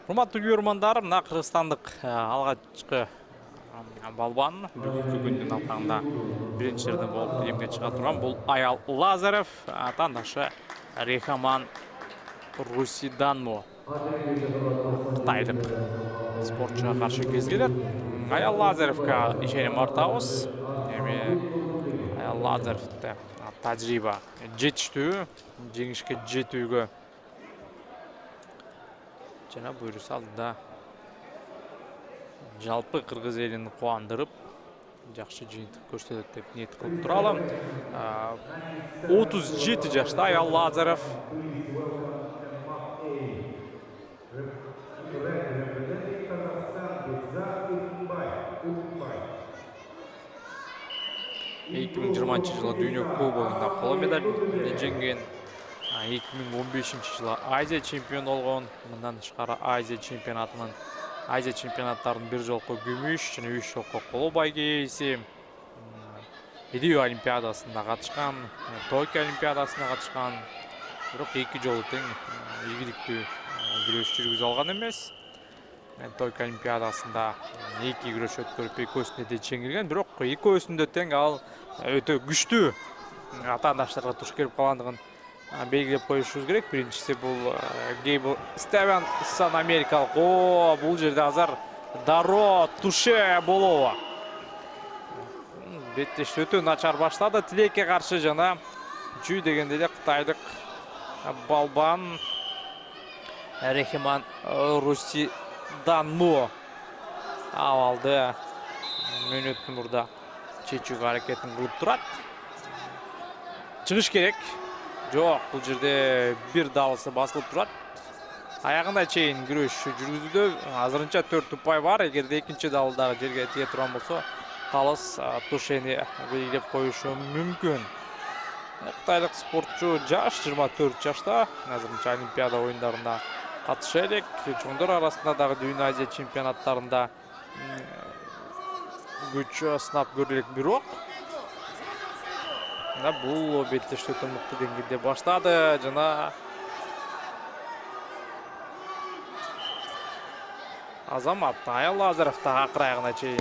Урматтуу көрөрмандар, мына кыргызстандык алгачкы балбан бүгүнкү күндүн алкагында биринчи жерден болуп римге чыга турган бул Аял Лазарев, атаандашы Рехман Русиданму. Кытайдык спортчуга каршы кезгелет. Аял Лазаревка ишеним артабыз. Эми Аял Лазаревте тажрыйба жетиштүү, жеңишке жетүүгө жана буйруса алдыда жалпы кыргыз элин кубандырып, жакшы жыйынтык көрсөтөт деп ниет кылып туралы. 37 жашта Аял Лазарев. Эки миң жыйырманчы жылы Дүйнө кубогунда коло медаль жеңген. 2015 жылы Азия чемпиону болгон. Мындан тышкары Азия чемпионаттарынын бир жолку күмүш жана 3 жолку коло байге ээси. Рио олимпиадасында катышкан, Токио олимпиадасына катышкан. Бирок 2 жолу тең ийгиликтүү күрөш жүргүзө алган эмес. Токио олимпиадасында 2 күрөш өткөрүп экөөсүндө да жеңилген, бирок экөөсүндө тең ал өтө күчтүү атаандаштарга туш келип калгандыгын белгилеп коюшубуз керек. Биринчиси бул Гейбл Стевенсон америкалык. Бул жерде азыр Даро Туше болобу. Беттеш өтө начар баштады. Тилекке каршы жана жүй дегенде эле кытайдык балбан Рехман Русиданму абалды мүнөттүн мурда чечүүгө аракетин кылып турат. Чыгыш керек. Жок, бул жерде бир далысы басылып турат. Аягына чейин күрөш жүргүзүүдө азырынча 4 ұпай бар. Эгерде экинчи далдагы жерге тие турган болсо, калыс Тушени белгилеп коюшу мүмкүн. Кытайлык спортчу жаш, 24 жашта, азырынча Олимпиада оюндарында катыша элек. Чоңдор арасында дагы Дүйнө Азия чемпионаттарында күчү сынап көрүлөк, бирок бул беттешти өтө мыкты деңгээлде баштады жана Азамат Аял Лазарев да акыр аягына чейин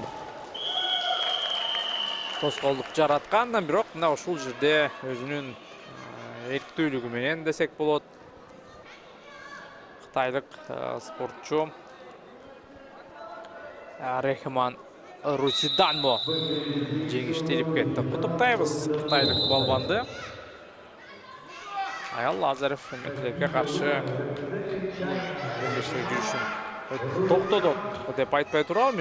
тоскоолдук жараткан, бирок мына ушул жерде өзүнүн эрктүүлүгү менен десек болот. Кытайлык спортчу Рехман Русиданму жеңиштелип кетти. Куттуктайбыз кытайлык балбанды. Аял Лазарев эмекелерге каршы жүрүшүн токтотот деп айтпай туралы.